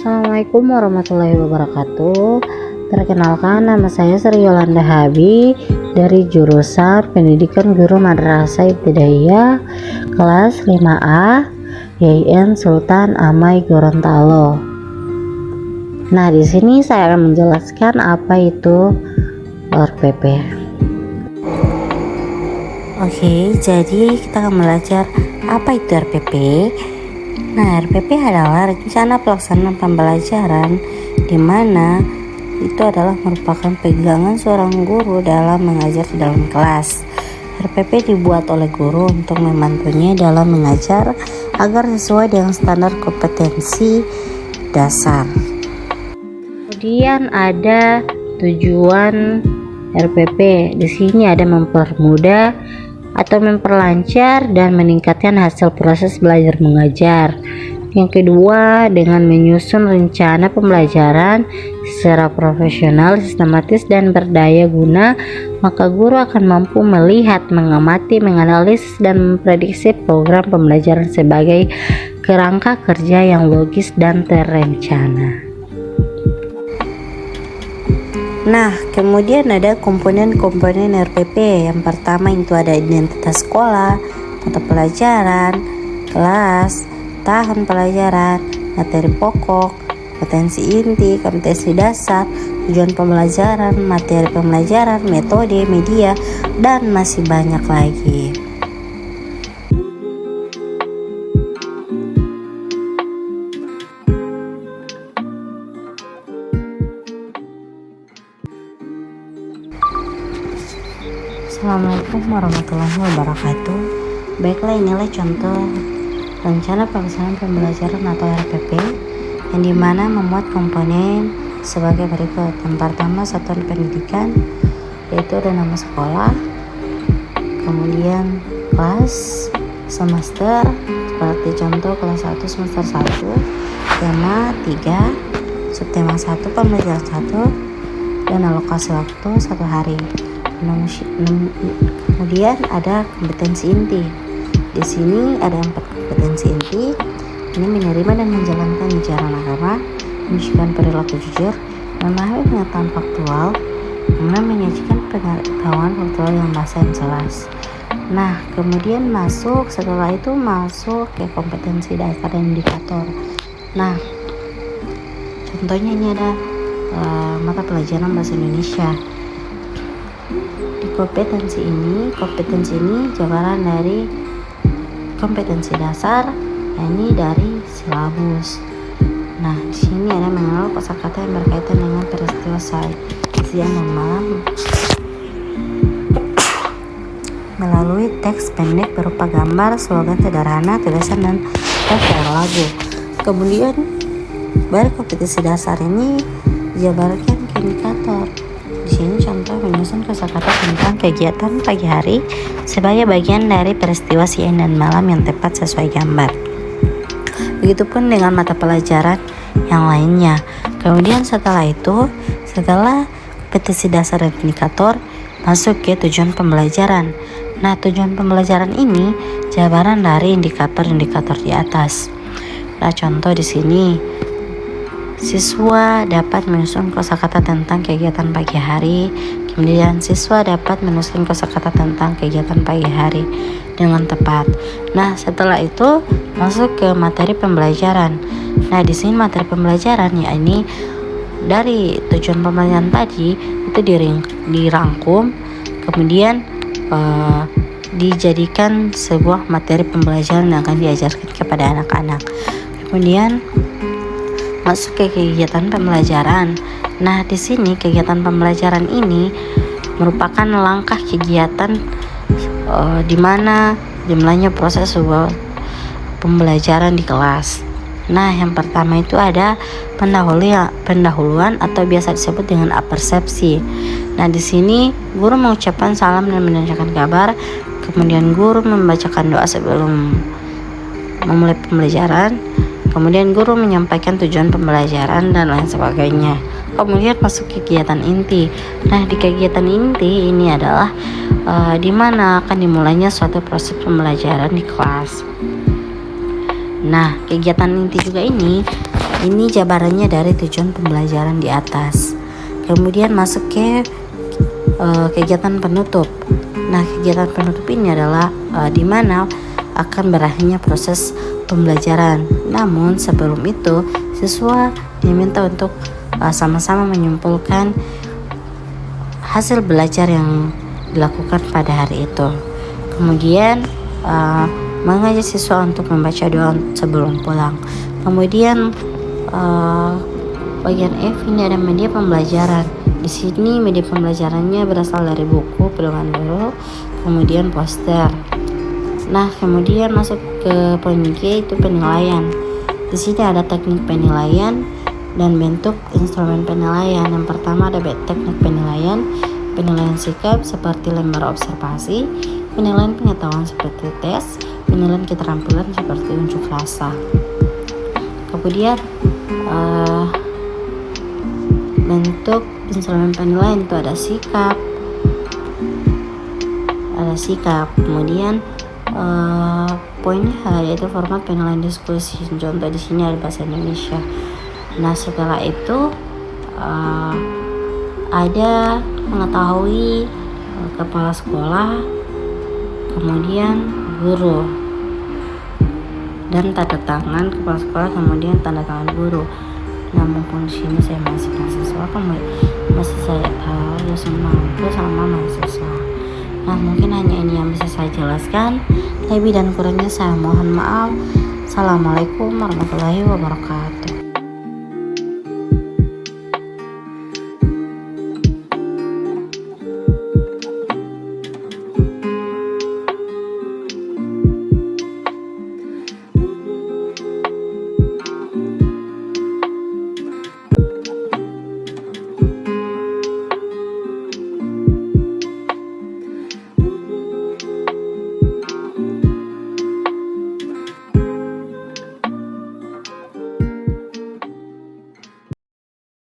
Assalamualaikum warahmatullahi wabarakatuh. Perkenalkan, nama saya Sri Yolanda Habi dari jurusan Pendidikan Guru Madrasah Ibtidaiyah kelas 5A YIN Sultan Amai Gorontalo. Nah, di sini saya akan menjelaskan apa itu RPP. Oke, jadi kita akan belajar apa itu RPP. Nah, RPP adalah rencana pelaksanaan pembelajaran di mana itu adalah merupakan pegangan seorang guru dalam mengajar di dalam kelas. RPP dibuat oleh guru untuk membantunya dalam mengajar agar sesuai dengan standar kompetensi dasar. Kemudian ada tujuan RPP. Di sini ada mempermudah atau memperlancar dan meningkatkan hasil proses belajar mengajar. Yang kedua, dengan menyusun rencana pembelajaran secara profesional, sistematis, dan berdaya guna, maka guru akan mampu melihat, mengamati, menganalisis, dan memprediksi program pembelajaran sebagai kerangka kerja yang logis dan terencana. Nah, kemudian ada komponen-komponen RPP. Yang pertama itu ada identitas sekolah, mata pelajaran, kelas, tahun pelajaran, materi pokok, potensi inti, kompetensi dasar, tujuan pembelajaran, materi pembelajaran, metode, media, dan masih banyak lagi. Assalamualaikum warahmatullahi wabarakatuh. Baiklah, inilah contoh rencana pelaksanaan pembelajaran atau RPP yang dimana memuat komponen sebagai berikut. Yang pertama, satuan pendidikan, yaitu ada nama sekolah, kemudian kelas, semester, seperti contoh kelas 1 semester 1, tema 3, subtema 1, pembelajaran 1, dan alokasi waktu 1 hari. Kemudian ada kompetensi inti. Di sini ada 4 kompetensi inti. Ini menerima dan menjalankan ajaran agama, menunjukkan perilaku jujur, memahami pengetahuan faktual, kemudian menyajikan pengetahuan faktual yang bahasa yang jelas. Nah, kemudian setelah itu masuk ke kompetensi dasar dan indikator. Nah, contohnya ini ada mata pelajaran bahasa Indonesia. Di kompetensi ini jabaran dari kompetensi dasar, ini dari silabus. Nah, di sini ada mengenal kosakata yang berkaitan dengan peristiwa siang dan malam melalui teks pendek berupa gambar, slogan sederhana, tulisan, dan teks lagu. Kemudian dari kompetensi dasar ini dijabarkan ke indikator. Di sini contoh menyusun kosakata tentang kegiatan pagi hari sebagai bagian dari peristiwa siang dan malam yang tepat sesuai gambar. Begitupun dengan mata pelajaran yang lainnya. Kemudian setelah kompetensi dasar dan indikator, masuk ke tujuan pembelajaran. Nah, tujuan pembelajaran ini jabaran dari indikator-indikator di atas. Nah, contoh di sini, siswa dapat menyusun kosakata tentang kegiatan pagi hari. Kemudian siswa dapat menyusun kosakata tentang kegiatan pagi hari dengan tepat. Nah, setelah itu masuk ke materi pembelajaran. Nah, di sini materi pembelajaran ini dari tujuan pembelajaran tadi itu dirangkum, kemudian dijadikan sebuah materi pembelajaran yang akan diajarkan kepada anak-anak. Kemudian masuk ke kegiatan pembelajaran. Nah, di sini kegiatan pembelajaran ini merupakan langkah kegiatan di mana dimulainya proses sebuah pembelajaran di kelas. Nah, yang pertama itu ada pendahuluan atau biasa disebut dengan apersepsi. Nah, di sini guru mengucapkan salam dan menanyakan kabar. Kemudian guru membacakan doa sebelum memulai pembelajaran. Kemudian guru menyampaikan tujuan pembelajaran dan lain sebagainya. Kemudian masuk kegiatan inti. Nah, di kegiatan inti ini adalah di mana akan dimulainya suatu proses pembelajaran di kelas. Nah, kegiatan inti juga ini Ini jabarannya dari tujuan pembelajaran di atas. Kemudian masuk ke kegiatan penutup. Nah, kegiatan penutup ini adalah di mana akan berakhirnya proses pembelajaran. Namun sebelum itu, siswa diminta untuk sama-sama menyimpulkan hasil belajar yang dilakukan pada hari itu. Kemudian mengajak siswa untuk membaca doa sebelum pulang. Kemudian bagian F ini ada media pembelajaran. Di sini media pembelajarannya berasal dari buku, pedoman guru, kemudian poster. Nah, kemudian masuk ke poin G, itu penilaian. Di sini ada teknik penilaian dan bentuk instrumen penilaian. Yang pertama ada teknik penilaian sikap seperti lembar observasi, penilaian pengetahuan seperti tes, penilaian keterampilan seperti unjuk rasa. Kemudian bentuk instrumen penilaian itu ada sikap. Kemudian poin H yaitu format penilaian diskusi. Contoh di sini ada bahasa Indonesia. Nah, setelah itu ada mengetahui kepala sekolah, kemudian guru, dan tanda tangan kepala sekolah, kemudian tanda tangan guru. Nah, mumpung di sini saya masih mahasiswa, masih saya harus mampu sama mahasiswa. Nah, mungkin hanya ini yang bisa saya jelaskan. Lebih dan kurangnya saya mohon maaf. Assalamualaikum warahmatullahi wabarakatuh.